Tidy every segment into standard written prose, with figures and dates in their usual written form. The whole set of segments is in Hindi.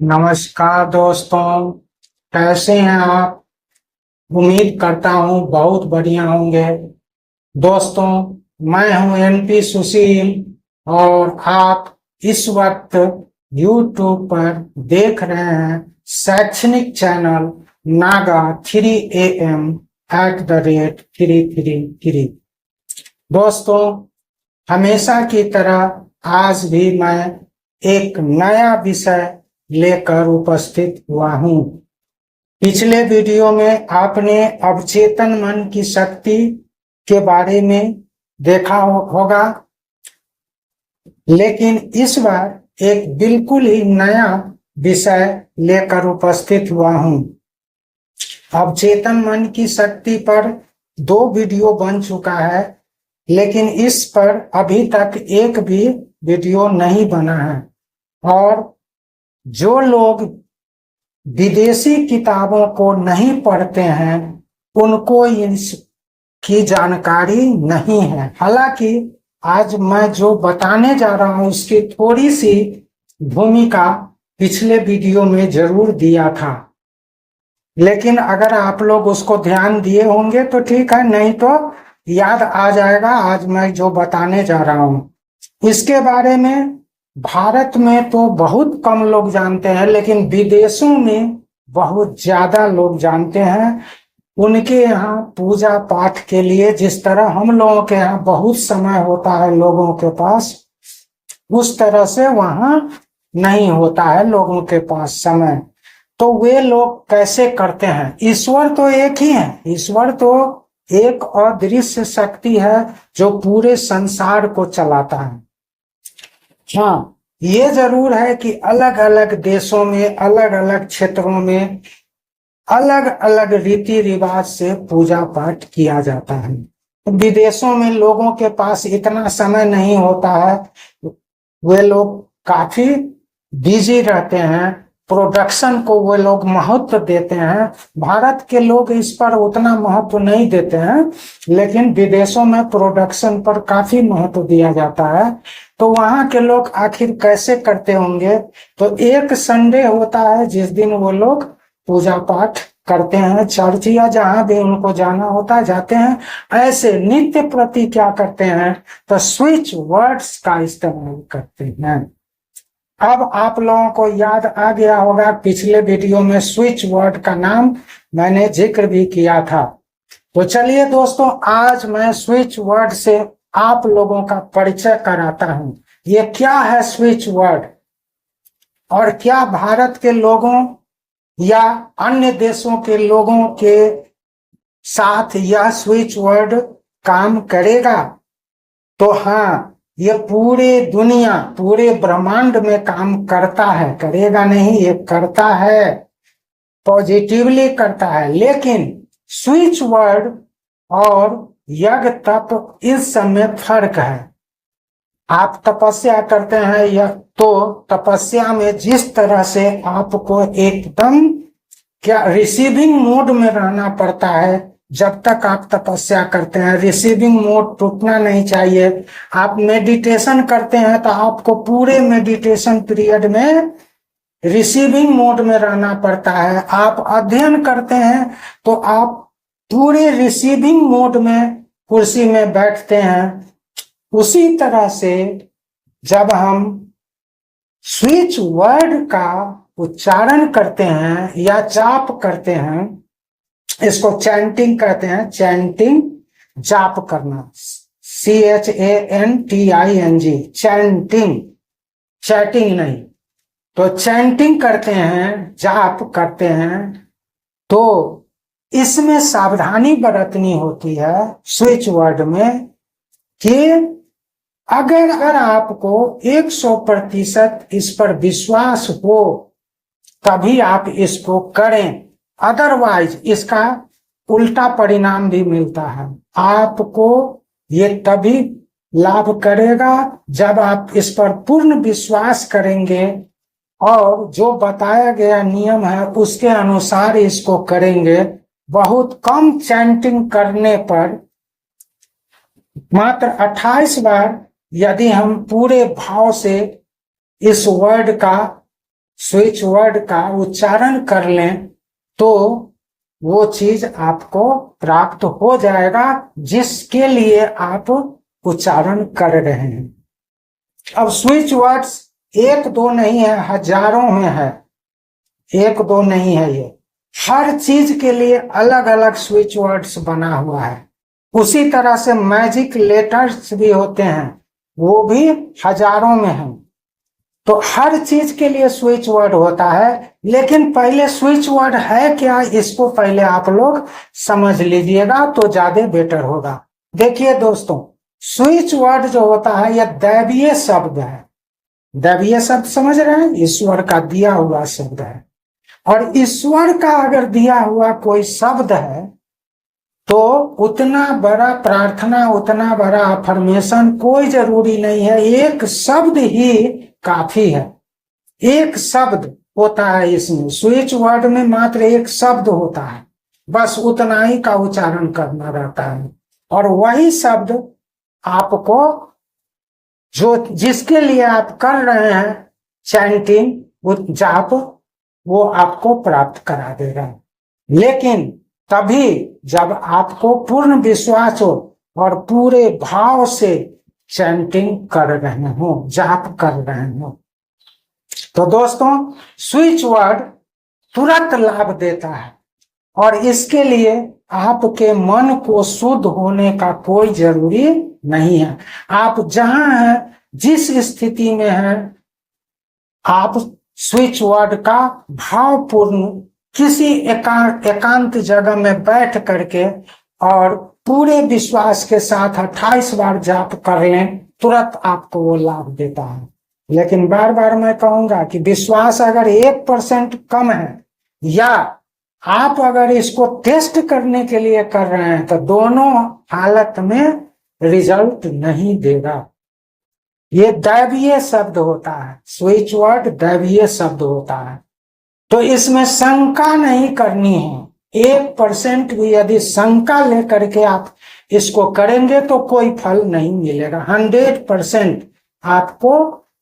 नमस्कार दोस्तों, कैसे हैं आप। उम्मीद करता हूँ बहुत बढ़िया होंगे। दोस्तों, मैं हूँ एनपी सुशील और आप इस वक्त यूट्यूब पर देख रहे हैं शैक्षणिक चैनल नागा 3am@333। दोस्तों, हमेशा की तरह आज भी मैं एक नया विषय लेकर उपस्थित हुआ हूँ। पिछले वीडियो में आपने अवचेतन मन की शक्ति के बारे में देखा होगा, लेकिन इस बार एक बिल्कुल ही नया विषय लेकर उपस्थित हुआ हूँ। अवचेतन मन की शक्ति पर 2 वीडियो बन चुका है, लेकिन इस पर अभी तक एक भी वीडियो नहीं बना है। और जो लोग विदेशी किताबों को नहीं पढ़ते हैं उनको इसकी जानकारी नहीं है। हालांकि आज मैं जो बताने जा रहा हूं उसकी थोड़ी सी भूमिका पिछले वीडियो में जरूर दिया था, लेकिन अगर आप लोग उसको ध्यान दिए होंगे तो ठीक है, नहीं तो याद आ जाएगा आज मैं जो बताने जा रहा हूं। इसके बारे में भारत में तो बहुत कम लोग जानते हैं, लेकिन विदेशों में बहुत ज्यादा लोग जानते हैं। उनके यहाँ पूजा पाठ के लिए जिस तरह हम लोगों के यहाँ बहुत समय होता है लोगों के पास, उस तरह से वहां नहीं होता है लोगों के पास समय। तो वे लोग कैसे करते हैं? ईश्वर तो एक ही है, ईश्वर तो एक अदृश्य शक्ति है जो पूरे संसार को चलाता है। हाँ, ये जरूर है कि अलग अलग देशों में, अलग अलग क्षेत्रों में अलग अलग रीति रिवाज से पूजा पाठ किया जाता है। विदेशों में लोगों के पास इतना समय नहीं होता है, वे लोग काफी बिजी रहते हैं, प्रोडक्शन को वे लोग महत्व देते हैं। भारत के लोग इस पर उतना महत्व नहीं देते हैं, लेकिन विदेशों में प्रोडक्शन पर काफी महत्व दिया जाता है। तो वहां के लोग आखिर कैसे करते होंगे? तो एक संडे होता है जिस दिन वो लोग पूजा पाठ करते हैं, चर्च या जहां भी उनको जाना होता है जाते हैं। ऐसे नित्य प्रति क्या करते हैं? तो स्विच वर्ड्स का इस्तेमाल करते हैं। अब आप लोगों को याद आ गया होगा, पिछले वीडियो में स्विच वर्ड का नाम मैंने जिक्र भी किया था। तो चलिए दोस्तों, आज मैं स्विच वर्ड से आप लोगों का परिचय कराता हूं। ये क्या है स्विच वर्ड, और क्या भारत के लोगों या अन्य देशों के लोगों के साथ यह स्विच वर्ड काम करेगा? तो हाँ, ये पूरे दुनिया, पूरे ब्रह्मांड में काम करता है। करेगा नहीं, ये करता है, पॉजिटिवली करता है। लेकिन स्विच वर्ड और यज्ञ तप, इस समय फर्क है। आप तपस्या करते हैं या तो तपस्या में जिस तरह से आपको एकदम क्या रिसीविंग मोड में रहना पड़ता है, जब तक आप तपस्या करते हैं रिसीविंग मोड टूटना नहीं चाहिए। आप मेडिटेशन करते हैं तो आपको पूरे मेडिटेशन पीरियड में रिसीविंग मोड में रहना पड़ता है। आप अध्ययन करते हैं तो आप पूरे रिसीविंग मोड में कुर्सी में बैठते हैं। उसी तरह से जब हम स्विच वर्ड का उच्चारण करते हैं या जाप करते हैं, इसको चैंटिंग कहते हैं, चैंटिंग, जाप करना, CHANTING, चैंटिंग, चैटिंग नहीं। तो चैंटिंग करते हैं, जाप करते हैं, तो इसमें सावधानी बरतनी होती है स्विच वर्ड में कि अगर आपको 100% इस पर विश्वास हो तभी आप इसको करें, अदरवाइज इसका उल्टा परिणाम भी मिलता है। आपको ये तभी लाभ करेगा जब आप इस पर पूर्ण विश्वास करेंगे और जो बताया गया नियम है उसके अनुसार इसको करेंगे। बहुत कम चैंटिंग करने पर, मात्र 28 बार यदि हम पूरे भाव से इस वर्ड का स्विच वर्ड का उच्चारण कर लें तो वो चीज आपको प्राप्त हो जाएगा जिसके लिए आप उच्चारण कर रहे हैं। अब स्विच वर्ड्स एक दो नहीं है, हजारों में है, एक दो नहीं है। ये हर चीज के लिए अलग अलग स्विच वर्ड्स बना हुआ है। उसी तरह से मैजिक लेटर्स भी होते हैं, वो भी हजारों में हैं। तो हर चीज के लिए स्विच वर्ड होता है, लेकिन पहले स्विच वर्ड है क्या, इसको पहले आप लोग समझ लीजिएगा तो ज्यादा बेटर होगा। देखिए दोस्तों, स्विच वर्ड जो होता है यह दैवीय शब्द है। दैवीय शब्द समझ रहे हैं, ईश्वर का दिया हुआ शब्द है। और ईश्वर का अगर दिया हुआ कोई शब्द है तो उतना बड़ा प्रार्थना, उतना बड़ा अफर्मेशन कोई जरूरी नहीं है। एक शब्द ही काफी है। एक शब्द होता है इसमें, स्विच वर्ड में मात्र एक शब्द होता है, बस उतना ही का उच्चारण करना रहता है। और वही शब्द आपको जो जिसके लिए आप कर रहे हैं चैंटिंग, वो जाप, वो आपको प्राप्त करा देगा। लेकिन तभी जब आपको पूर्ण विश्वास हो और पूरे भाव से चैंटिंग कर रहे हो, जाप कर रहे हो। तो दोस्तों, स्विच वर्ड तुरंत लाभ देता है और इसके लिए आपके मन को शुद्ध होने का कोई जरूरी नहीं है। आप जहां हैं, जिस स्थिति में हैं, आप स्विच वर्ड का भावपूर्ण किसी एकांत जगह में बैठ करके और पूरे विश्वास के साथ 28 बार जाप कर लें, तुरंत आपको वो लाभ देता है। लेकिन बार बार मैं कहूंगा कि विश्वास अगर 1% कम है या आप अगर इसको टेस्ट करने के लिए कर रहे हैं तो दोनों हालत में रिजल्ट नहीं देगा। ये दैवीय शब्द होता है, स्विच वर्ड दैवीय शब्द होता है। तो इसमें शंका नहीं करनी है। 1% भी यदि शंका लेकर के आप इसको करेंगे तो कोई फल नहीं मिलेगा। 100% आपको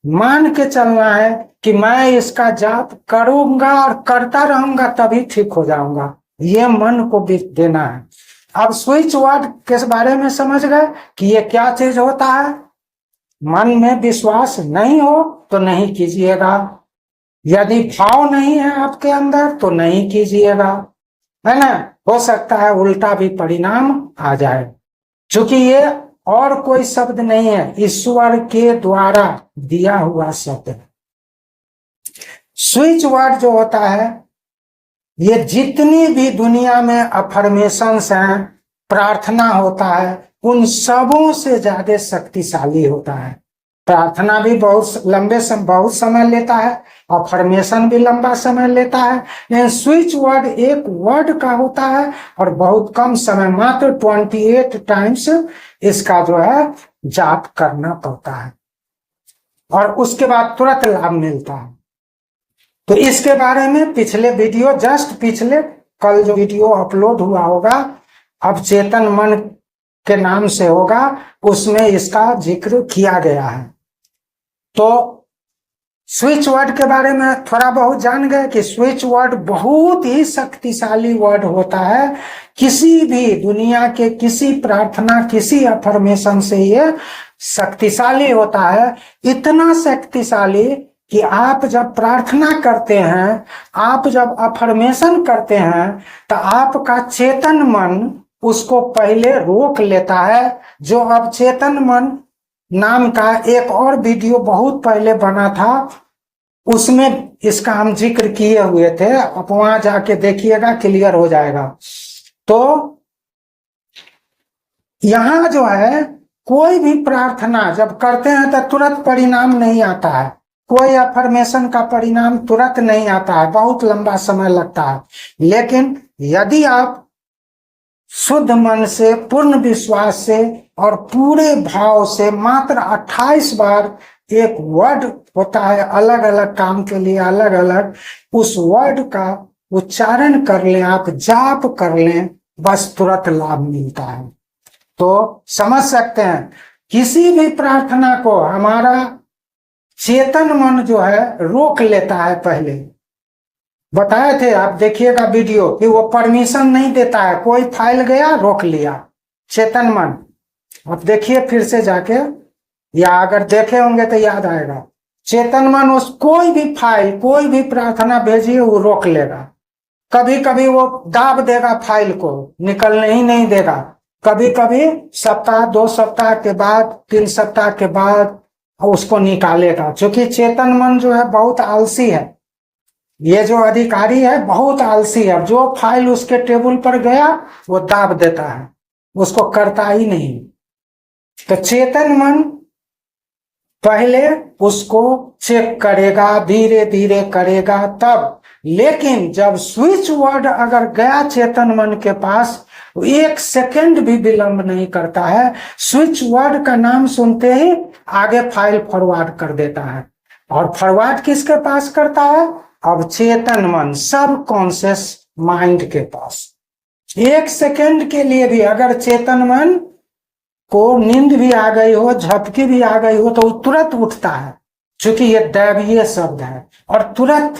मान के चलना है कि मैं इसका जाप करूंगा और करता रहूंगा तभी ठीक हो जाऊंगा, ये मन को भी देना है। अब स्विच वर्ड के बारे में समझ गए कि ये क्या चीज होता है। मन में विश्वास नहीं हो तो नहीं कीजिएगा, यदि भाव नहीं है आपके अंदर तो नहीं कीजिएगा, है ना। हो सकता है उल्टा भी परिणाम आ जाए, क्योंकि ये और कोई शब्द नहीं है, ईश्वर के द्वारा दिया हुआ शब्द है। स्विच वर्ड जो होता है, ये जितनी भी दुनिया में अफर्मेशंस हैं, प्रार्थना होता है, उन सबों से ज्यादा शक्तिशाली होता है। प्रार्थना भी बहुत समय लेता है, अफर्मेशन भी लंबा समय लेता है, लेकिन स्विच वर्ड एक वर्ड का होता है और बहुत कम समय, मात्र 28 टाइम्स इसका जो है जाप करना पड़ता है और उसके बाद तुरंत लाभ मिलता है। तो इसके बारे में पिछले वीडियो, जस्ट पिछले कल जो वीडियो अपलोड हुआ होगा, अब चेतन मन के नाम से होगा, उसमें इसका जिक्र किया गया है। तो स्विच वर्ड के बारे में थोड़ा बहुत जान गए कि स्विच वर्ड बहुत ही शक्तिशाली वर्ड होता है। किसी भी दुनिया के किसी प्रार्थना, किसी अफर्मेशन से ये शक्तिशाली होता है। इतना शक्तिशाली कि आप जब प्रार्थना करते हैं, आप जब अफर्मेशन करते हैं, तो आपका चेतन मन उसको पहले रोक लेता है। जो अब चेतन मन नाम का एक और वीडियो बहुत पहले बना था, उसमें इसका हम जिक्र किए हुए थे, आप वहां जाके देखिएगा, क्लियर हो जाएगा। तो यहां जो है, कोई भी प्रार्थना जब करते हैं तो तुरंत परिणाम नहीं आता है, कोई अफर्मेशन का परिणाम तुरंत नहीं आता है, बहुत लंबा समय लगता है। लेकिन यदि आप शुद्ध मन से, पूर्ण विश्वास से और पूरे भाव से मात्र 28 बार, एक वर्ड होता है अलग अलग काम के लिए अलग अलग, उस वर्ड का उच्चारण कर लें, आप जाप कर लें, बस तुरंत लाभ मिलता है। तो समझ सकते हैं, किसी भी प्रार्थना को हमारा चेतन मन जो है रोक लेता है। पहले बताए थे आप, देखिएगा वीडियो, कि वो परमिशन नहीं देता है। कोई फाइल गया रोक लिया चेतन मन। अब देखिए फिर से जाके, या अगर देखे होंगे तो याद आएगा। चेतन मन उस कोई भी फाइल, कोई भी प्रार्थना भेजिए वो रोक लेगा। कभी कभी वो दाब देगा फाइल को, निकलने ही नहीं देगा। कभी कभी सप्ताह, 2 सप्ताह के बाद, 3 सप्ताह के बाद उसको निकालेगा। क्योंकि चेतन मन जो है बहुत आलसी है। ये जो अधिकारी है बहुत आलसी है। जो फाइल उसके टेबल पर गया वो दाब देता है, उसको करता ही नहीं। तो चेतन मन पहले उसको चेक करेगा, धीरे धीरे करेगा तब। लेकिन जब स्विच वर्ड अगर गया चेतन मन के पास, 1 सेकंड भी विलंब नहीं करता है। स्विच वर्ड का नाम सुनते ही आगे फाइल फॉरवर्ड कर देता है। और फॉरवर्ड किसके पास करता है? अब चेतन मन, सब कॉन्शियस माइंड के पास। 1 सेकंड के लिए भी अगर चेतन मन को नींद भी आ गई हो, झपकी भी आ गई हो, तो वो तुरंत उठता है। क्योंकि ये दैवीय शब्द है और तुरंत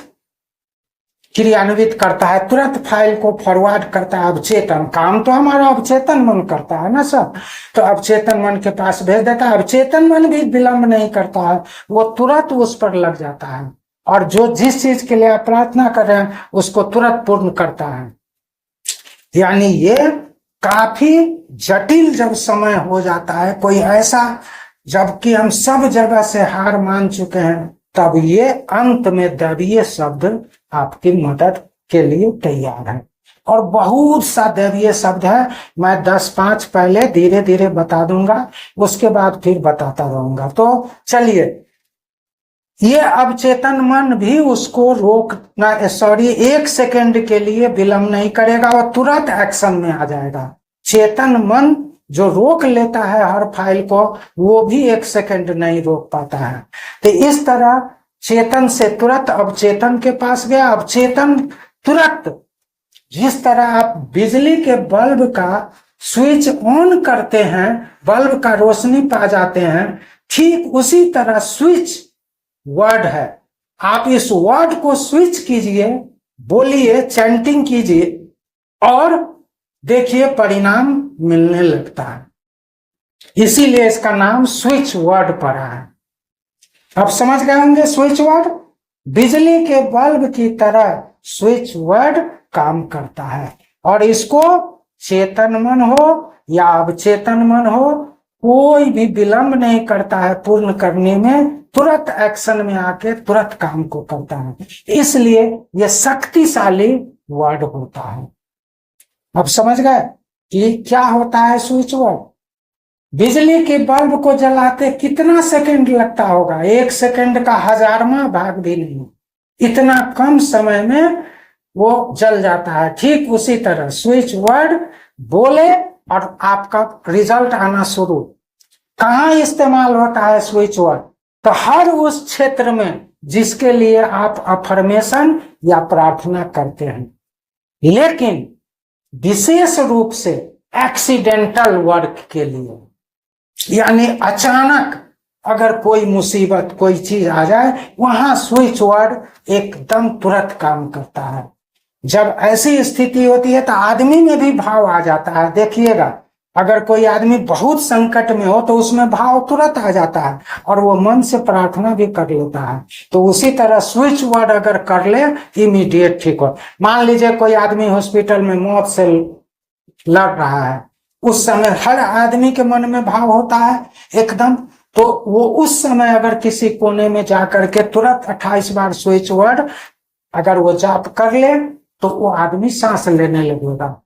क्रियान्वित करता है, तुरंत फाइल को फॉरवर्ड करता है। अब चेतन काम तो हमारा अब चेतन मन करता है ना सब, तो अब चेतन मन के पास भेज देता है। अब चेतन मन भी विलंब नहीं करता है, वो तुरंत उस पर लग जाता है और जो जिस चीज के लिए आप प्रार्थना कर रहे हैं उसको तुरंत पूर्ण करता है। यानी ये काफी जटिल जब समय हो जाता है कोई ऐसा, जबकि हम सब जगह से हार मान चुके हैं, तब ये अंत में दैवीय शब्द आपकी मदद के लिए तैयार है। और बहुत सा दैवीय शब्द है, मैं 10-5 पहले धीरे धीरे बता दूंगा, उसके बाद फिर बताता रहूंगा। तो चलिए, ये अब चेतन मन भी उसको रोकना, 1 सेकंड के लिए विलंब नहीं करेगा और तुरंत एक्शन में आ जाएगा। चेतन मन जो रोक लेता है हर फाइल को, वो भी 1 सेकंड नहीं रोक पाता है। तो इस तरह चेतन से तुरंत अब चेतन के पास गया। अब चेतन तुरंत, जिस तरह आप बिजली के बल्ब का स्विच ऑन करते हैं, बल्ब का रोशनी पा जाते हैं, ठीक उसी तरह स्विच वर्ड है। आप इस वर्ड को स्विच कीजिए, बोलिए, चैंटिंग कीजिए और देखिए परिणाम मिलने लगता है। इसीलिए इसका नाम स्विच वर्ड पड़ा है। अब समझ गए होंगे स्विच वर्ड। बिजली के बल्ब की तरह स्विच वर्ड काम करता है और इसको चेतन मन हो या अवचेतन मन हो, कोई भी विलंब नहीं करता है पूर्ण करने में, तुरंत एक्शन में आके तुरंत काम को करता है। इसलिए यह शक्तिशाली वर्ड होता है। अब समझ गए कि क्या होता है स्विच वर्ड। बिजली के बल्ब को जलाते कितना सेकंड लगता होगा? 1 सेकंड का 1000वां भाग भी नहीं, इतना कम समय में वो जल जाता है। ठीक उसी तरह स्विच वर्ड बोले और आपका रिजल्ट आना शुरू। कहाँ इस्तेमाल होता है स्विच वर्ड? तो हर उस क्षेत्र में जिसके लिए आप अफर्मेशन या प्रार्थना करते हैं, लेकिन विशेष रूप से एक्सीडेंटल वर्क के लिए, यानी अचानक अगर कोई मुसीबत, कोई चीज आ जाए, वहां स्विच वर्ड एकदम तुरंत काम करता है। जब ऐसी स्थिति होती है तो आदमी में भी भाव आ जाता है। देखिएगा, अगर कोई आदमी बहुत संकट में हो तो उसमें भाव तुरंत आ जाता है और वो मन से प्रार्थना भी कर लेता है। तो उसी तरह स्विच वर्ड अगर कर ले, इमीडिएट ठीक हो। मान लीजिए कोई आदमी हॉस्पिटल में मौत से लड़ रहा है, उस समय हर आदमी के मन में भाव होता है एकदम। तो वो उस समय अगर किसी कोने में जाकर के तुरंत 28 बार स्विच वर्ड अगर वो जाप कर ले, तो वो आदमी सांस लेने लगेगा,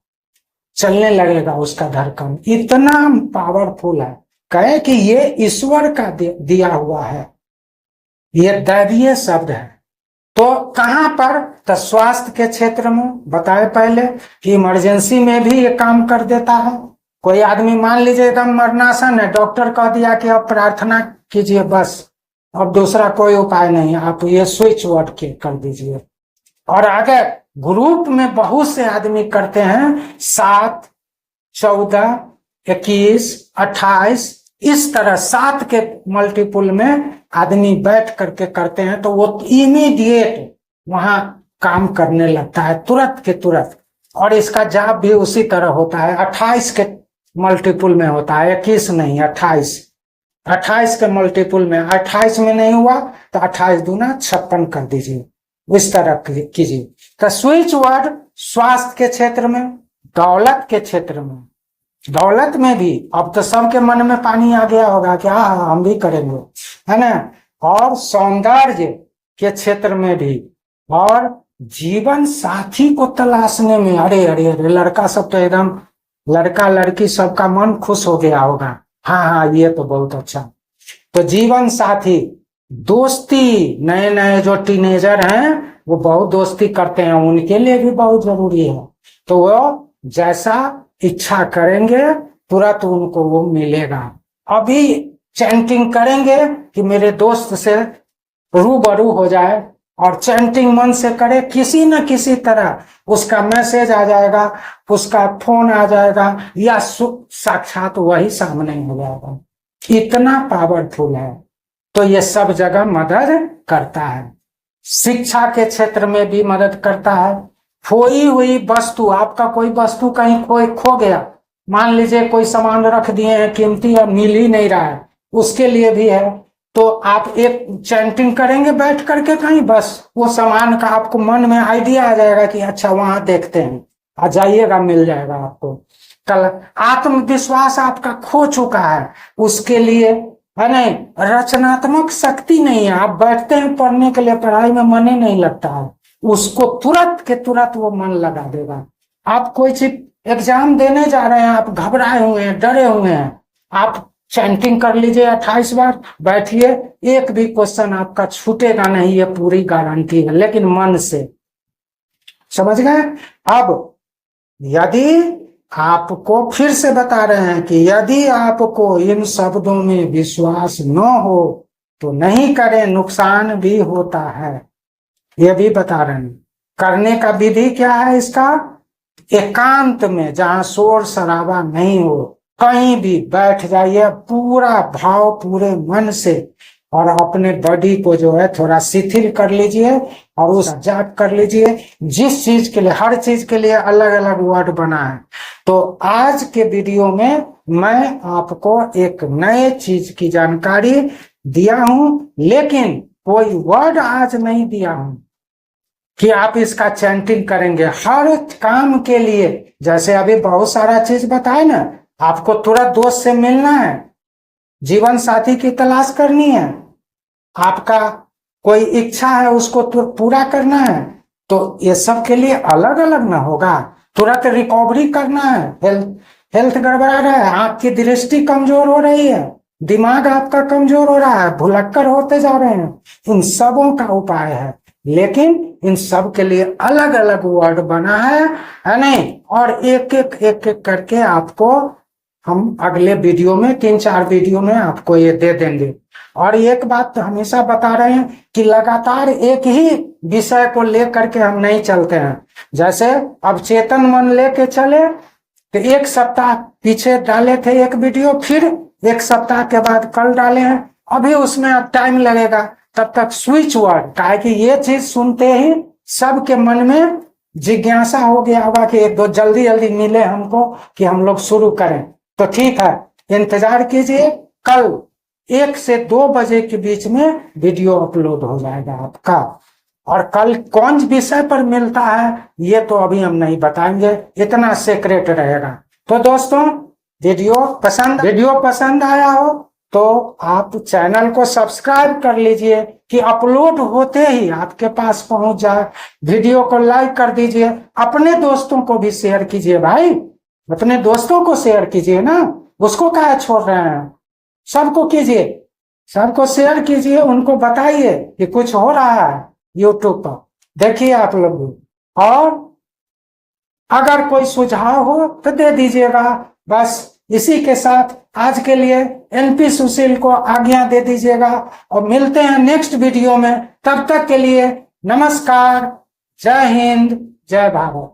चलने लगेगा उसका धड़कन। इतना पावरफुल है। कहे कि ये ईश्वर का दिया हुआ है, ये दैवीय शब्द है। तो कहां पर? तो स्वास्थ्य के क्षेत्र में बताए पहले कि इमरजेंसी में भी ये काम कर देता है। कोई आदमी मान लीजिए एकदम मरनासन है, डॉक्टर कह दिया कि अब प्रार्थना कीजिए, बस अब दूसरा कोई उपाय नहीं, आप ये स्विच वर्ड कर दीजिए। और आगे ग्रुप में बहुत से आदमी करते हैं, 7, 14, 21, 28, इस तरह 7 के मल्टीपुल में आदमी बैठ करके करते हैं तो वो इमीडिएट वहां काम करने लगता है, तुरंत के तुरंत। और इसका जाप भी उसी तरह होता है, 28 के मल्टीपुल में होता है, 21 नहीं 28 के मल्टीपुल में। 28 में नहीं हुआ तो 28 दूना 56 कर दीजिए, इस तरह कीजिए। तो स्विच वर्ड स्वास्थ्य के क्षेत्र में, दौलत के क्षेत्र में, दौलत में भी अब तो सबके मन में पानी आ गया होगा कि हाँ हम भी करेंगे, है ना। और सौंदर्य के क्षेत्र में भी, और जीवन साथी को तलाशने में, अरे अरे अरे लड़का सब तो एकदम, लड़का लड़की सबका मन खुश हो गया होगा, हाँ हाँ ये तो बहुत अच्छा। तो जीवन साथी, दोस्ती, नए नए जो टीनेजर हैं वो बहुत दोस्ती करते हैं, उनके लिए भी बहुत जरूरी है। तो वो जैसा इच्छा करेंगे तुरंत उनको वो मिलेगा। अभी चैंटिंग करेंगे कि मेरे दोस्त से रूबरू हो जाए, और चैंटिंग मन से करे, किसी न किसी तरह उसका मैसेज आ जाएगा, उसका फोन आ जाएगा, या साक्षात वही सामने हो जाएगा। इतना पावरफुल है। तो ये सब जगह मदद करता है। शिक्षा के क्षेत्र में भी मदद करता है। खोई हुई वस्तु, आपका कोई वस्तु कहीं खो गया, मान लीजिए कोई सामान रख दिए हैं कीमती, अब मिल ही नहीं रहा है, उसके लिए भी है। तो आप एक चैंटिंग करेंगे बैठ करके कहीं, बस वो सामान का आपको मन में आइडिया आ जाएगा कि अच्छा वहां देखते हैं, आ जाइएगा, मिल जाएगा आपको। कल आत्मविश्वास आपका खो चुका है, उसके लिए है नहीं, रचनात्मक शक्ति नहीं है, आप बैठते हैं पढ़ने के लिए, पढ़ाई में मन ही नहीं लगता है, उसको तुरंत के तुरंत वो मन लगा देगा। आप कोई चीज एग्जाम देने जा रहे हैं, आप घबराए हुए हैं, डरे हुए हैं, आप चैंटिंग कर लीजिए 28 बार, बैठिए, एक भी क्वेश्चन आपका छूटेगा नहीं, ये पूरी गारंटी है, लेकिन मन से। समझ गए। अब यदि आपको, फिर से बता रहे हैं कि यदि आपको इन शब्दों में विश्वास न हो तो नहीं करें, नुकसान भी होता है, ये भी बता रहे हैं। करने का विधि क्या है इसका? एकांत में, जहां शोर शराबा नहीं हो, कहीं भी बैठ जाइए, पूरा भाव पूरे मन से, और अपने बॉडी को जो है थोड़ा शिथिल कर लीजिए, और उस जाप कर लीजिए। जिस चीज के लिए, हर चीज के लिए अलग अलग वर्ड बना है। तो आज के वीडियो में मैं आपको एक नए चीज की जानकारी दिया हूं, लेकिन कोई वर्ड आज नहीं दिया हूं कि आप इसका चैंटिंग करेंगे। हर काम के लिए, जैसे अभी बहुत सारा चीज बताए ना, आपको तुरंत दोस्त से मिलना है, जीवन साथी की तलाश करनी है, आपका कोई इच्छा है उसको पूरा करना है, तो ये सब के लिए अलग अलग ना होगा। तुरंत रिकवरी करना है, हेल्थ गड़बड़ा रहा है, आपकी दृष्टि कमजोर हो रही है, दिमाग आपका कमजोर हो रहा है, भुलक्कर होते जा रहे हैं, इन सबों का उपाय है। लेकिन इन सब के लिए अलग अलग वर्ड बना है नहीं। और एक एक करके आपको हम अगले वीडियो में, 3-4 वीडियो में आपको ये दे देंगे। और एक बात तो हमेशा बता रहे हैं कि लगातार एक ही विषय को लेकर के हम नहीं चलते हैं। जैसे अब चेतन मन लेके चले तो एक सप्ताह पीछे डाले थे एक वीडियो, फिर एक सप्ताह के बाद कल डाले हैं, अभी उसमें अब टाइम लगेगा। तब तक स्विच वर्ड का है कि ये चीज सुनते ही सबके मन में जिज्ञासा हो गया होगा कि एक दो जल्दी जल्दी मिले हमको कि हम लोग शुरू करें। तो ठीक है, इंतजार कीजिए, कल 1 से 2 बजे के बीच में वीडियो अपलोड हो जाएगा आपका। और कल कौन विषय पर मिलता है ये तो अभी हम नहीं बताएंगे, इतना सीक्रेट रहेगा। तो दोस्तों, वीडियो पसंद आया हो तो आप चैनल को सब्सक्राइब कर लीजिए कि अपलोड होते ही आपके पास पहुंच जाए। वीडियो को लाइक कर दीजिए, अपने दोस्तों को भी शेयर कीजिए भाई, अपने दोस्तों को शेयर कीजिए ना, उसको काहे छोड़ रहे हैं, सबको कीजिए, सबको शेयर कीजिए, उनको बताइए कि कुछ हो रहा है यूट्यूब पर, देखिए आप लोग भी। और अगर कोई सुझाव हो तो दे दीजिएगा। बस इसी के साथ आज के लिए एनपी सुशील को आज्ञा दे दीजिएगा, और मिलते हैं नेक्स्ट वीडियो में। तब तक के लिए नमस्कार, जय हिंद, जय भारत।